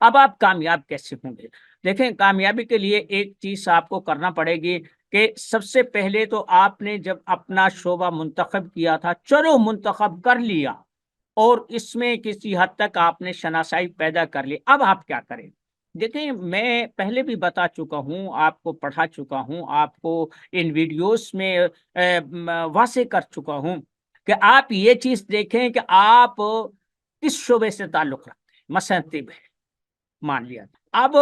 اب آپ کامیاب کیسے ہوں گے؟ دیکھیں، کامیابی کے لیے ایک چیز آپ کو کرنا پڑے گی کہ سب سے پہلے تو آپ نے جب اپنا شعبہ منتخب کیا تھا، چلو منتخب کر لیا اور اس میں کسی حد تک آپ نے شناسائی پیدا کر لی، اب آپ کیا کریں؟ دیکھیں، میں پہلے بھی بتا چکا ہوں، آپ کو پڑھا چکا ہوں، آپ کو ان ویڈیوز میں واضح کر چکا ہوں کہ آپ یہ چیز دیکھیں کہ آپ کس شعبے سے تعلق رکھتے ہیں۔ مثلا طب ہے، مان لیا، اب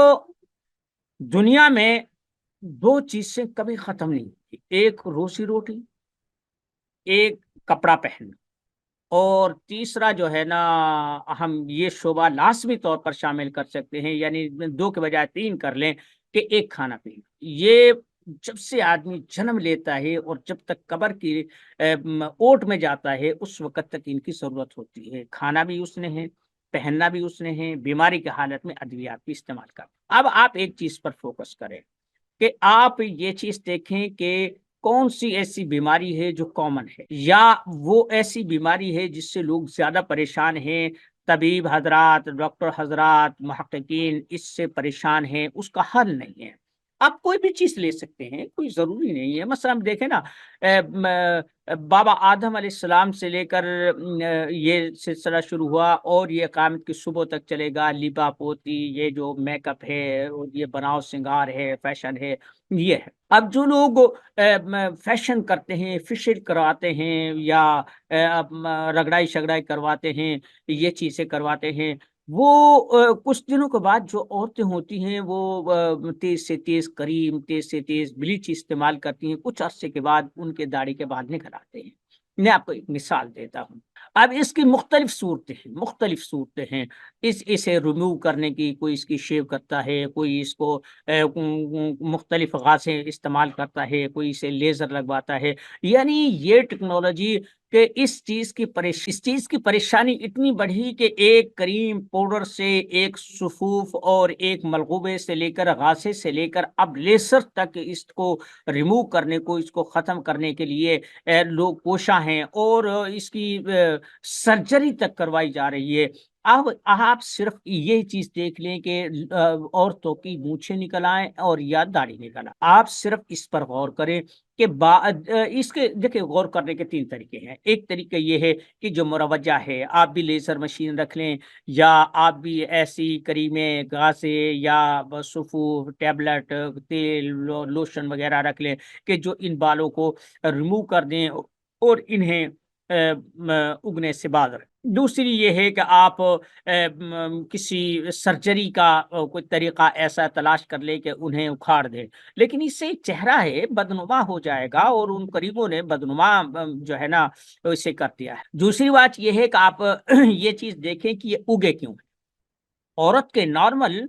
دنیا میں دو چیزیں کبھی ختم نہیں ہوتی، ایک روزی روٹی، ایک کپڑا پہننا، اور تیسرا جو ہے نا، ہم یہ شعبہ لازمی طور پر شامل کر سکتے ہیں، یعنی دو کے بجائے تین کر لیں، کہ ایک کھانا پینا۔ یہ جب سے آدمی جنم لیتا ہے اور جب تک قبر کی اوٹ میں جاتا ہے، اس وقت تک ان کی ضرورت ہوتی ہے۔ کھانا بھی اس نے ہے، پہننا بھی اس نے ہے، بیماری کی حالت میں ادویات بھی استعمال کرنا۔ اب آپ ایک چیز پر فوکس کریں کہ آپ یہ چیز دیکھیں کہ کون سی ایسی بیماری ہے جو کامن ہے، یا وہ ایسی بیماری ہے جس سے لوگ زیادہ پریشان ہیں، طبیب حضرات، ڈاکٹر حضرات، محققین اس سے پریشان ہیں، اس کا حل نہیں ہے۔ آپ کوئی بھی چیز لے سکتے ہیں، کوئی ضروری نہیں ہے۔ مثلا ہم دیکھیں نا، بابا آدم علیہ السلام سے لے کر یہ سلسلہ شروع ہوا اور یہ قیامت کی صبح تک چلے گا، لبا پوتی، یہ جو میک اپ ہے، اور یہ بناؤ سنگار ہے، فیشن ہے، یہ ہے۔ اب جو لوگ فیشن کرتے ہیں، فیشل کرواتے ہیں، یا رگڑائی شگڑائی کرواتے ہیں، یہ چیزیں کرواتے ہیں، وہ کچھ دنوں کے بعد جو عورتیں ہوتی ہیں وہ تیز سے تیز کریم، تیز سے تیز بلیچ استعمال کرتی ہیں، کچھ عرصے کے بعد ان کے داڑھی کے بال نکل آتے ہیں۔ میں آپ کو ایک مثال دیتا ہوں۔ اب اس کی مختلف صورتیں ہیں۔ اسے ریموو کرنے کی، کوئی اس کی شیو کرتا ہے، کوئی اس کو مختلف غازیں استعمال کرتا ہے، کوئی اسے لیزر لگواتا ہے۔ یعنی یہ ٹیکنالوجی کہ اس چیز کی پریشانی اتنی بڑھی کہ ایک کریم پاؤڈر سے، ایک صفوف اور ایک ملغوبے سے لے کر، غازے سے لے کر، اب لیزر تک اس کو ریموو کرنے کو، اس کو ختم کرنے کے لیے لوگ کوشاں ہیں، اور اس کی سرجری تک کروائی جا رہی ہے۔ اب آپ صرف یہ چیز دیکھ لیں کہ عورتوں کی مونچھیں نکل آئیں اور یا داڑھی نکل آئے، آپ صرف اس پر غور کریں کہ اس کے دیکھیں، غور کرنے کے تین طریقے ہیں۔ ایک طریقہ یہ ہے کہ جو مروجہ ہے، آپ بھی لیزر مشین رکھ لیں، یا آپ بھی ایسی کریمیں، غازے یا صفو، ٹیبلٹ، تیل، لوشن وغیرہ رکھ لیں کہ جو ان بالوں کو ریموو کر دیں اور انہیں اگنے سے باز رکھیں۔ دوسری یہ ہے کہ آپ کسی سرجری کا کوئی طریقہ ایسا تلاش کر لیں کہ انہیں اکھاڑ دیں، لیکن اس سے چہرہ ہے بدنما ہو جائے گا، اور ان قریبوں نے بدنما جو ہے نا اسے کر دیا ہے۔ دوسری بات یہ ہے کہ آپ یہ چیز دیکھیں کہ یہ اگے کیوں ہے۔ عورت کے نارمل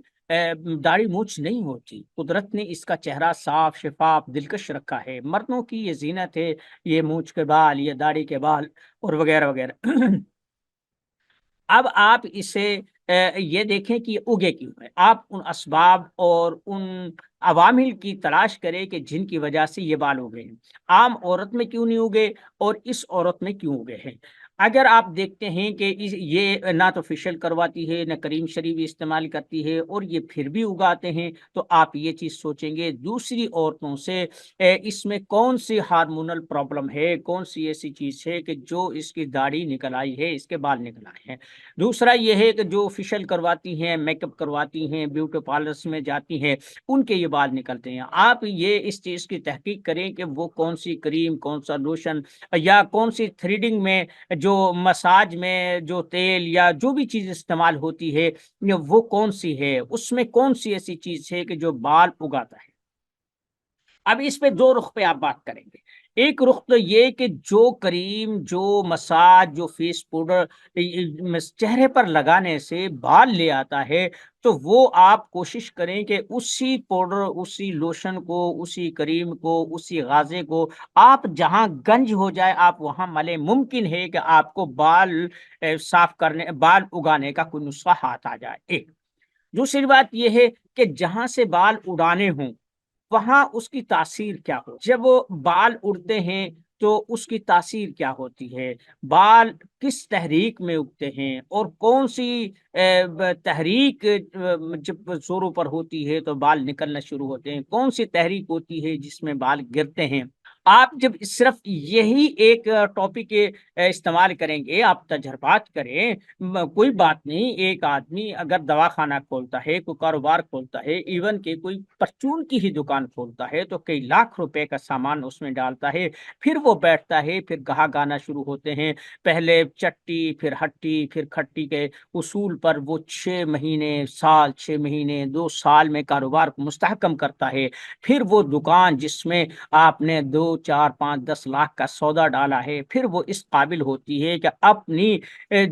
داڑھی مونچھ نہیں ہوتی، قدرت نے اس کا چہرہ صاف، شفاف، دلکش رکھا ہے۔ مردوں کی یہ زینت ہے، یہ مونچھ کے بال، یہ داڑھی کے بال، اور وغیرہ وغیرہ۔ اب آپ اسے یہ دیکھیں کہ یہ اگے کیوں ہے۔ آپ ان اسباب اور ان عوامل کی تلاش کریں کہ جن کی وجہ سے یہ بال اگے ہیں۔ عام عورت میں کیوں نہیں اگے، اور اس عورت میں کیوں اگے ہیں؟ اگر آپ دیکھتے ہیں کہ یہ نہ تو فیشل کرواتی ہے، نہ کریم شریف استعمال کرتی ہے، اور یہ پھر بھی اگاتے ہیں، تو آپ یہ چیز سوچیں گے دوسری عورتوں سے اس میں کون سی ہارمونل پرابلم ہے، کون سی ایسی چیز ہے کہ جو اس کی داڑھی نکل آئی ہے، اس کے بال نکل آئے ہیں۔ دوسرا یہ ہے کہ جو فیشل کرواتی ہیں، میک اپ کرواتی ہیں، بیوٹی پارلرس میں جاتی ہیں، ان کے یہ بال نکلتے ہیں۔ آپ یہ اس چیز کی تحقیق کریں کہ وہ کون سی کریم، کون سا لوشن، یا کون سی تھریڈنگ میں، جو مساج میں جو تیل یا جو بھی چیز استعمال ہوتی ہے، وہ کون سی ہے، اس میں کون سی ایسی چیز ہے کہ جو بال اگاتا ہے۔ اب اس پہ دو رخ پہ آپ بات کریں گے۔ ایک رخ تو یہ کہ جو کریم، جو مساج، جو فیس پاؤڈر چہرے پر لگانے سے بال لے آتا ہے، تو وہ آپ کوشش کریں کہ اسی پاؤڈر، اسی لوشن کو، اسی کریم کو، اسی غازے کو آپ جہاں گنج ہو جائے آپ وہاں ملیں۔ ممکن ہے کہ آپ کو بال صاف کرنے، بال اگانے کا کوئی نسخہ ہاتھ آ جائے۔ ایک دوسری بات یہ ہے کہ جہاں سے بال اڑانے ہوں وہاں اس کی تاثیر کیا ہو۔ جب وہ بال اڑتے ہیں تو اس کی تاثیر کیا ہوتی ہے، بال کس تحریک میں اگتے ہیں، اور کون سی تحریک جب زوروں پر ہوتی ہے تو بال نکلنا شروع ہوتے ہیں، کون سی تحریک ہوتی ہے جس میں بال گرتے ہیں۔ آپ جب صرف یہی ایک ٹاپک استعمال کریں گے، آپ تجربات کریں، کوئی بات نہیں، ایک آدمی اگر دواخانہ کھولتا ہے، کوئی کاروبار کھولتا ہے، ایون کہ کوئی پرچون کی ہی دکان کھولتا ہے، تو کئی لاکھ روپے کا سامان اس میں ڈالتا ہے، پھر وہ بیٹھتا ہے، پھر گاہک آنا شروع ہوتے ہیں، پہلے چٹی پھر ہٹی پھر کھٹی کے اصول پر وہ 6 مہینے، سال، 6 مہینے، 2 سال میں کاروبار کو مستحکم کرتا ہے، پھر وہ دکان جس میں آپ نے 2، 4، 5، 10 لاکھ کا سودا ڈالا ہے، پھر وہ اس قابل ہوتی ہے کہ اپنی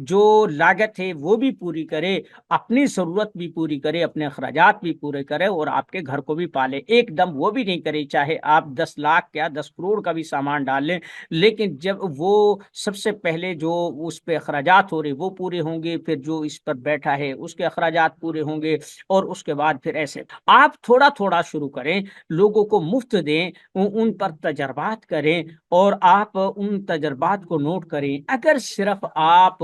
جو لاگت ہے وہ بھی پوری کرے، اپنی ضرورت بھی پوری کرے، اپنے اخراجات بھی پورے کرے، اور آپ کے گھر کو بھی پالے۔ ایک دم وہ بھی نہیں کرے چاہے آپ 10 لاکھ یا 10 کروڑ کا بھی سامان ڈال لیں، لیکن جب وہ سب سے پہلے جو اس پہ اخراجات ہو رہے وہ پورے ہوں گے، پھر جو اس پر بیٹھا ہے اس کے اخراجات پورے ہوں گے، اور اس کے بعد پھر ایسے آپ تھوڑا تھوڑا شروع کریں، لوگوں کو مفت دیں، ان پر تجربات کریں، اور آپ ان تجربات کو نوٹ کریں۔ اگر صرف آپ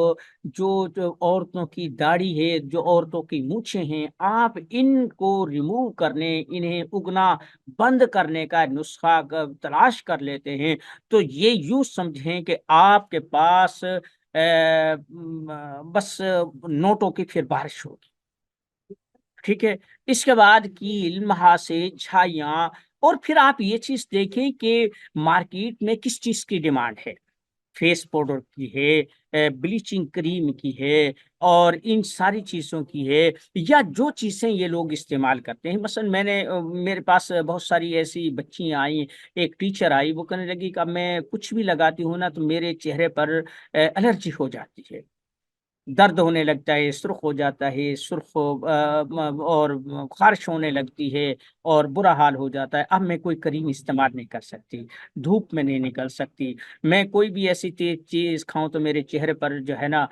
جو عورتوں کی داڑھی ہے، جو عورتوں کی مونچھیں ہیں، آپ ان کو ریموو کرنے، انہیں اگنا بند کرنے کا نسخہ تلاش کر لیتے ہیں، تو یہ یوں سمجھیں کہ آپ کے پاس بس نوٹوں کی پھر بارش ہوگی۔ ٹھیک ہے، اس کے بعد کیل، مہاسے، چھائیاں، اور پھر آپ یہ چیز دیکھیں کہ مارکیٹ میں کس چیز کی ڈیمانڈ ہے، فیس پاؤڈر کی ہے، بلیچنگ کریم کی ہے، اور ان ساری چیزوں کی ہے، یا جو چیزیں یہ لوگ استعمال کرتے ہیں۔ مثلا میں نے میرے پاس بہت ساری ایسی بچیاں آئیں، ایک ٹیچر آئی، وہ کہنے لگی کہ اب میں کچھ بھی لگاتی ہوں نا تو میرے چہرے پر الرجی ہو جاتی ہے، درد ہونے لگتا ہے، سرخ ہو جاتا ہے، اور خارش ہونے لگتی ہے، اور برا حال ہو جاتا ہے۔ اب میں کوئی کریم استعمال نہیں کر سکتی، دھوپ میں نہیں نکل سکتی، میں کوئی بھی ایسی چیز کھاؤں تو میرے چہرے پر جو ہے نا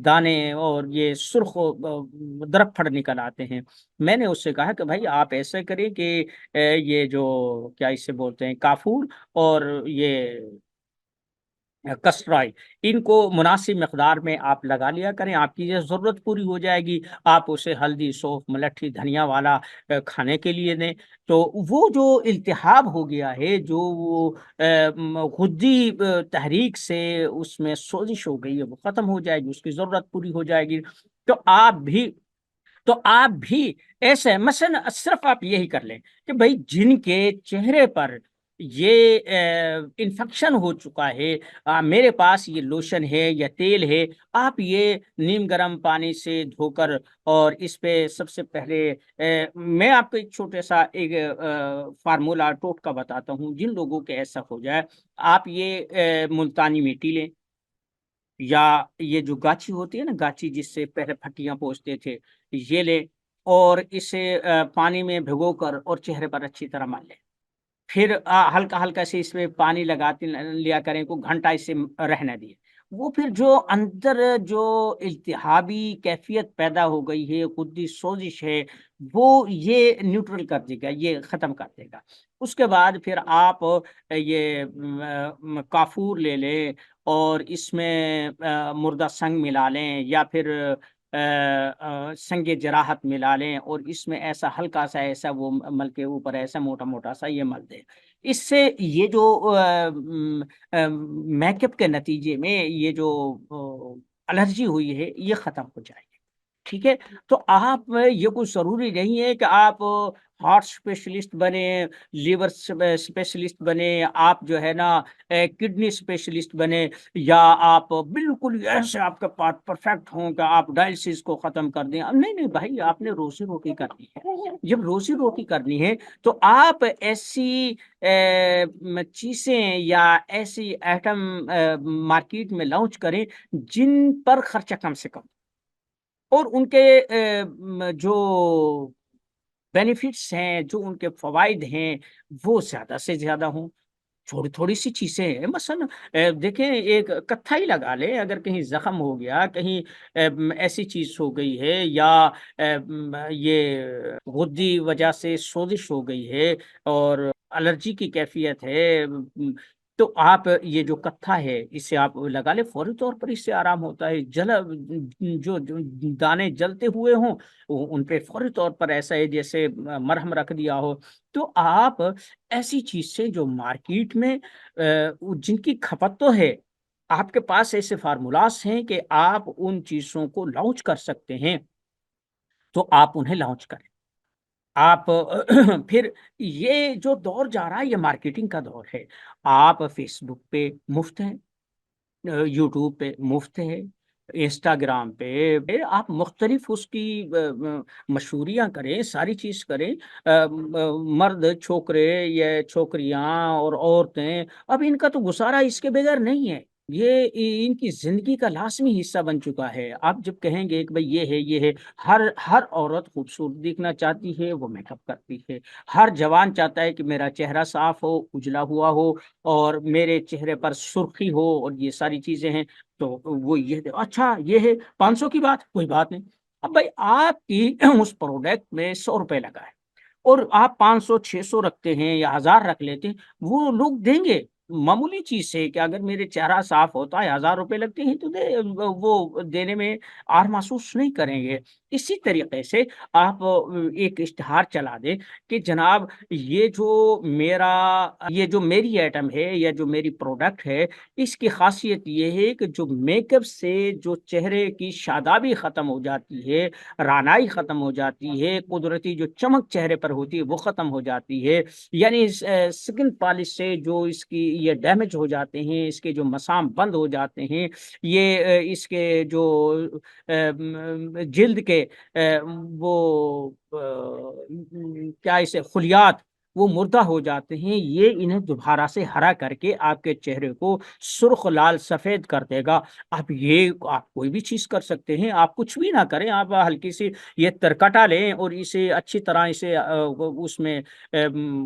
دانے اور یہ سرخ درب پھڑ نکل آتے ہیں۔ میں نے اس سے کہا کہ بھائی آپ ایسا کریں کہ یہ جو کیا اسے بولتے ہیں کافور، اور یہ کسٹرائل، ان کو مناسب مقدار میں آپ لگا لیا کریں، آپ کی یہ ضرورت پوری ہو جائے گی۔ آپ اسے ہلدی، سونف، ملٹھی، دھنیا والا کھانے کے لیے دیں، تو وہ جو التہاب ہو گیا ہے، جو وہ غدی تحریک سے اس میں سوزش ہو گئی ہے، وہ ختم ہو جائے گی، اس کی ضرورت پوری ہو جائے گی۔ تو آپ بھی ایسے مثلا صرف آپ یہی کر لیں کہ بھائی جن کے چہرے پر یہ انفیکشن ہو چکا ہے، میرے پاس یہ لوشن ہے یا تیل ہے، آپ یہ نیم گرم پانی سے دھو کر، اور اس پہ سب سے پہلے میں آپ کو ایک چھوٹے سا ایک فارمولا ٹوٹکا بتاتا ہوں، جن لوگوں کے ایسا ہو جائے، آپ یہ ملتانی مٹی لیں، یا یہ جو گاچی ہوتی ہے نا، گاچی جس سے پہلے پھٹیاں پوچھتے تھے، یہ لیں، اور اسے پانی میں بھگو کر اور چہرے پر اچھی طرح مل لیں، پھر ہلکا ہلکا سے اس میں پانی لگاتے لیا کریں، کو گھنٹہ اس سے رہنے دیے، وہ پھر جو اندر جو التہابی کیفیت پیدا ہو گئی ہے، خودی سوزش ہے، وہ یہ نیوٹرل کر دے گا، یہ ختم کر دے گا۔ اس کے بعد پھر آپ یہ کافور لے لیں، اور اس میں مردہ سنگ ملا لیں، یا پھر سنگ جراحت ملا لیں، اور اس میں ایسا ہلکا سا ایسا وہ مل کے اوپر ایسا موٹا موٹا سا یہ مل دیں۔ اس سے یہ جو میک اپ کے نتیجے میں یہ جو الرجی ہوئی ہے یہ ختم ہو جائے گی۔ ٹھیک ہے، تو آپ یہ کوئی ضروری نہیں ہے کہ آپ ہارٹ اسپیشلسٹ بنے، لیور اسپیشلسٹ بنے، آپ جو ہے نا کڈنی اسپیشلسٹ بنے، یا آپ بالکل ایسے آپ کا پارٹ پرفیکٹ ہوں کہ آپ ڈائلسس کو ختم کر دیں۔ نہیں نہیں بھائی، آپ نے روزی روٹی کرنی ہے، جب روزی روٹی کرنی ہے تو آپ ایسی چیزیں یا ایسی آئٹم مارکیٹ میں لانچ کریں جن پر خرچہ کم سے کم، اور ان کے جو بینیفٹس ہیں، جو ان کے فوائد ہیں، وہ زیادہ سے زیادہ ہوں۔ تھوڑی تھوڑی سی چیزیں ہیں، مثلا دیکھیں ایک کتھا ہی لگا لیں، اگر کہیں زخم ہو گیا، کہیں ایسی چیز ہو گئی ہے، یا یہ غدی وجہ سے سوزش ہو گئی ہے، اور الرجی کی کیفیت ہے، تو آپ یہ جو کتھا ہے اسے آپ لگا لیں، فوری طور پر اس سے آرام ہوتا ہے۔ جو دانے جلتے ہوئے ہوں ان پہ فوری طور پر ایسا ہے جیسے مرہم رکھ دیا ہو۔ تو آپ ایسی چیز سے جو مارکیٹ میں جن کی کھپت تو ہے، آپ کے پاس ایسے فارمولاز ہیں کہ آپ ان چیزوں کو لانچ کر سکتے ہیں، تو آپ انہیں لانچ کریں۔ آپ پھر یہ جو دور جا رہا ہے یہ مارکیٹنگ کا دور ہے۔ آپ فیس بک پہ مفت ہیں، یوٹیوب پہ مفت ہے، انسٹاگرام پہ آپ مختلف اس کی مشہوریاں کریں، ساری چیز کریں۔ مرد چھوکرے یا چھوکریاں اور عورتیں، اب ان کا تو گزارا اس کے بغیر نہیں ہے۔ یہ ان کی زندگی کا لازمی حصہ بن چکا ہے۔ آپ جب کہیں گے کہ بھئی یہ ہے، ہر عورت خوبصورت دکھنا چاہتی ہے، وہ میک اپ کرتی ہے۔ ہر جوان چاہتا ہے کہ میرا چہرہ صاف ہو، اجلا ہوا ہو، اور میرے چہرے پر سرخی ہو، اور یہ ساری چیزیں ہیں۔ تو وہ اچھا یہ ہے 500 کی بات، کوئی بات نہیں۔ اب بھائی آپ کی اس پروڈکٹ میں 100 روپے لگا ہے، اور آپ 500 600 رکھتے ہیں یا 1000 رکھ لیتے ہیں، وہ لوگ دیں گے۔ معمولی چیز سے کہ اگر میرے چہرہ صاف ہوتا ہے 1000 روپے لگتے ہیں تو وہ دینے میں آر محسوس نہیں کریں گے۔ اسی طریقے سے آپ ایک اشتہار چلا دیں کہ جناب یہ جو میری ایٹم ہے یا جو میری پروڈکٹ ہے، اس کی خاصیت یہ ہے کہ جو میک اپ سے جو چہرے کی شادابی ختم ہو جاتی ہے، رانائی ختم ہو جاتی ہے، قدرتی جو چمک چہرے پر ہوتی ہے وہ ختم ہو جاتی ہے، یعنی سکن پالش سے جو اس کی یہ ڈیمیج ہو جاتے ہیں، اس کے جو مسام بند ہو جاتے ہیں، یہ اس کے جو جلد کے وہ کیا اسے خلیات وہ مردہ ہو جاتے ہیں، یہ انہیں دوبارہ سے ہرا کر کے آپ کے چہرے کو سرخ لال سفید کر دے گا۔ آپ کوئی بھی چیز کر سکتے ہیں، آپ کچھ بھی نہ کریں، آپ ہلکی سی یہ ترکٹا لیں اور اسے اچھی طرح اسے اس میں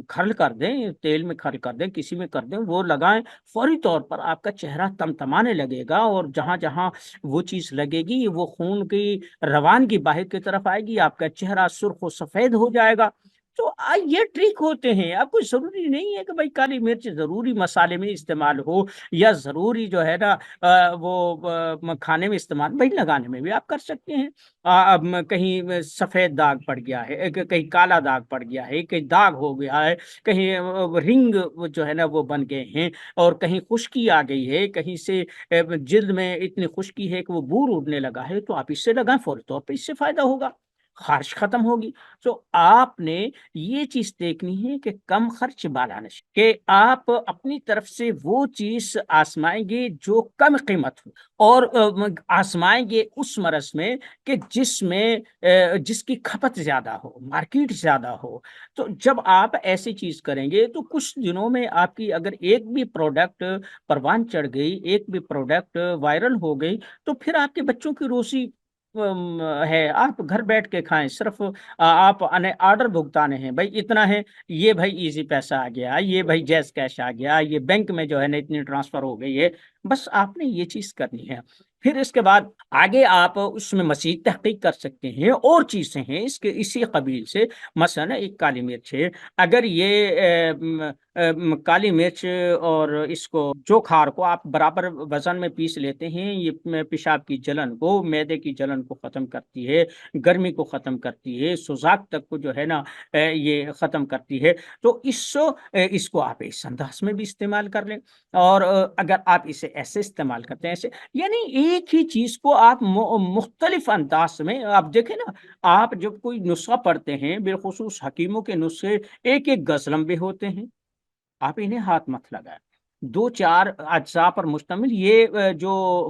کھرل کر دیں، تیل میں کھرل کر دیں، کسی میں کر دیں، وہ لگائیں، فوری طور پر آپ کا چہرہ تمتمانے لگے گا، اور جہاں جہاں وہ چیز لگے گی وہ خون کی روانگی باہر کی طرف آئے گی، آپ کا چہرہ سرخ و سفید ہو جائے گا۔ تو یہ ٹرک ہوتے ہیں۔ اب کوئی ضروری نہیں ہے کہ بھائی کالی مرچ ضروری مسالے میں استعمال ہو، یا ضروری جو ہے نا وہ کھانے میں استعمال، بھائی لگانے میں بھی آپ کر سکتے ہیں۔ اب کہیں سفید داغ پڑ گیا ہے، کہیں کالا داغ پڑ گیا ہے، کہیں داغ ہو گیا ہے، کہیں رنگ جو ہے نا وہ بن گئے ہیں، اور کہیں خشکی آ گئی ہے، کہیں سے جلد میں اتنی خشکی ہے کہ وہ بور اڑنے لگا ہے، تو آپ اس سے لگائیں، فوری طور پہ اس سے فائدہ ہوگا، خارش ختم ہوگی۔ تو آپ نے یہ چیز دیکھنی ہے کہ کم خرچ بالا نشی، کہ آپ اپنی طرف سے وہ چیز آزمائیں گے جو کم قیمت ہو، اور آزمائیں گے اس مرض میں کہ جس کی کھپت زیادہ ہو، مارکیٹ زیادہ ہو۔ تو جب آپ ایسی چیز کریں گے تو کچھ دنوں میں آپ کی اگر ایک بھی پروڈکٹ پروان چڑھ گئی، ایک بھی پروڈکٹ وائرل ہو گئی، تو پھر آپ کے بچوں کی روزی ہے، آپ گھر بیٹھ کے کھائیں، صرف آپ آرڈر بھگتانے ہیں، بھائی اتنا ہے، یہ بھائی ایزی پیسہ آ گیا، یہ بھائی جیز کیش آ گیا، یہ بینک میں جو ہے نا اتنی ٹرانسفر ہو گئی ہے، بس آپ نے یہ چیز کرنی ہے۔ پھر اس کے بعد آگے آپ اس میں مزید تحقیق کر سکتے ہیں، اور چیزیں ہیں اسی قبیل سے، مثلا ایک کالی مرچ ہے، اگر یہ کالی مرچ اور اس کو جوکھار کو آپ برابر وزن میں پیس لیتے ہیں، یہ پیشاب کی جلن کو، معدے کی جلن کو ختم کرتی ہے، گرمی کو ختم کرتی ہے، سوزاک تک کو جو ہے نا یہ ختم کرتی ہے۔ تو اس کو آپ اس انداز میں بھی استعمال کر لیں، اور اگر آپ اسے ایسے استعمال کرتے ہیں، ایسے یعنی ایک ہی چیز کو آپ مختلف انداز میں، آپ دیکھیں نا، آپ جب کوئی نسخہ پڑھتے ہیں، بالخصوص حکیموں کے نسخے ایک ایک گز لمبے ہوتے ہیں، آپ انہیں ہاتھ مت لگائیں، دو چار اجزاء پر مشتمل یہ جو